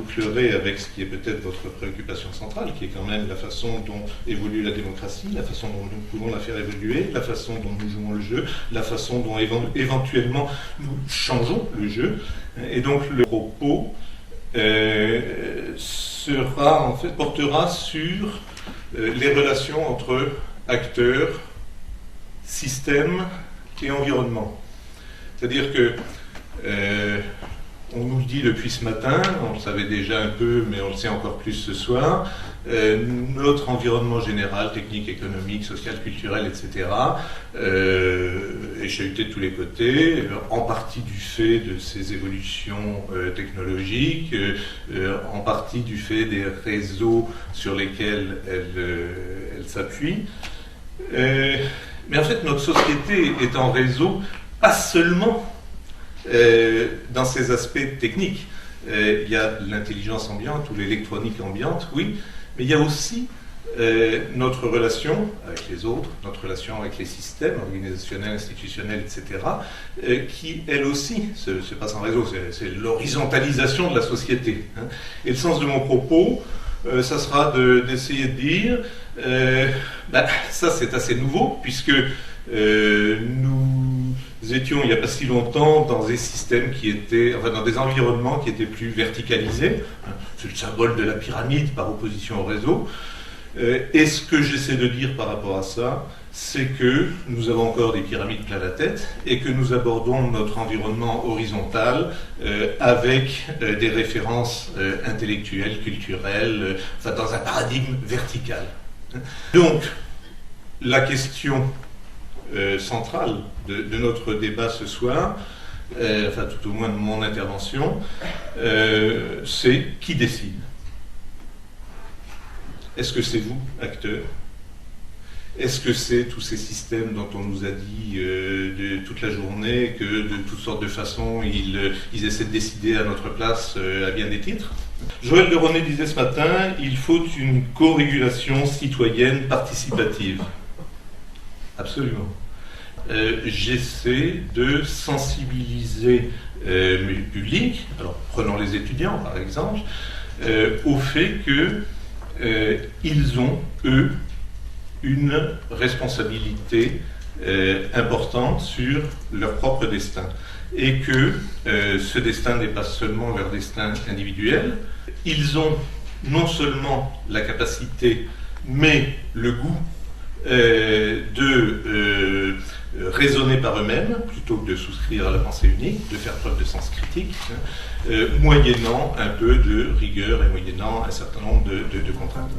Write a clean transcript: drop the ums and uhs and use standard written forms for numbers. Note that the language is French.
bouclerai avec ce qui est peut-être votre préoccupation centrale, qui est quand même la façon dont évolue la démocratie, la façon dont nous pouvons la faire évoluer, la façon dont nous jouons le jeu, la façon dont éventuellement nous changeons le jeu. Et donc le propos portera sur les relations entre acteurs, systèmes et environnement. C'est-à-dire que on nous le dit depuis ce matin, on le savait déjà un peu, mais on le sait encore plus ce soir, notre environnement général, technique, économique, social, culturel, etc., est chahuté de tous les côtés, en partie du fait de ces évolutions technologiques, en partie du fait des réseaux sur lesquels elle s'appuie. Mais en fait, notre société est en réseau, pas seulement dans ses aspects techniques. Il y a l'intelligence ambiante ou l'électronique ambiante, oui, mais il y a aussi notre relation avec les autres, notre relation avec les systèmes organisationnels, institutionnels, etc., qui, elle aussi, se passe en réseau. C'est l'horizontalisation de la société. Et le sens de mon propos, ça sera d'essayer de dire, ça c'est assez nouveau, puisque nous étions il n'y a pas si longtemps dans des systèmes qui étaient, dans des environnements qui étaient plus verticalisés. C'est le symbole de la pyramide par opposition au réseau. Et ce que j'essaie de dire par rapport à ça, c'est que nous avons encore des pyramides plein la tête et que nous abordons notre environnement horizontal avec des références intellectuelles, culturelles, dans un paradigme vertical. Donc, la question centrale de notre débat ce soir, tout au moins de mon intervention, c'est qui décide. Est-ce que c'est vous, acteurs? Est-ce que c'est tous ces systèmes dont on nous a dit toute la journée que de toutes sortes de façons ils essaient de décider à notre place à bien des titres? Joël de Ronet disait ce matin, il faut une co-régulation citoyenne participative. Absolument. J'essaie de sensibiliser le public, alors prenons les étudiants par exemple, au fait qu'ils ont, eux, une responsabilité importante sur leur propre destin. Et que ce destin n'est pas seulement leur destin individuel. Ils ont non seulement la capacité, mais le goût de raisonner par eux-mêmes, plutôt que de souscrire à la pensée unique, de faire preuve de sens critique, moyennant un peu de rigueur et moyennant un certain nombre de contraintes.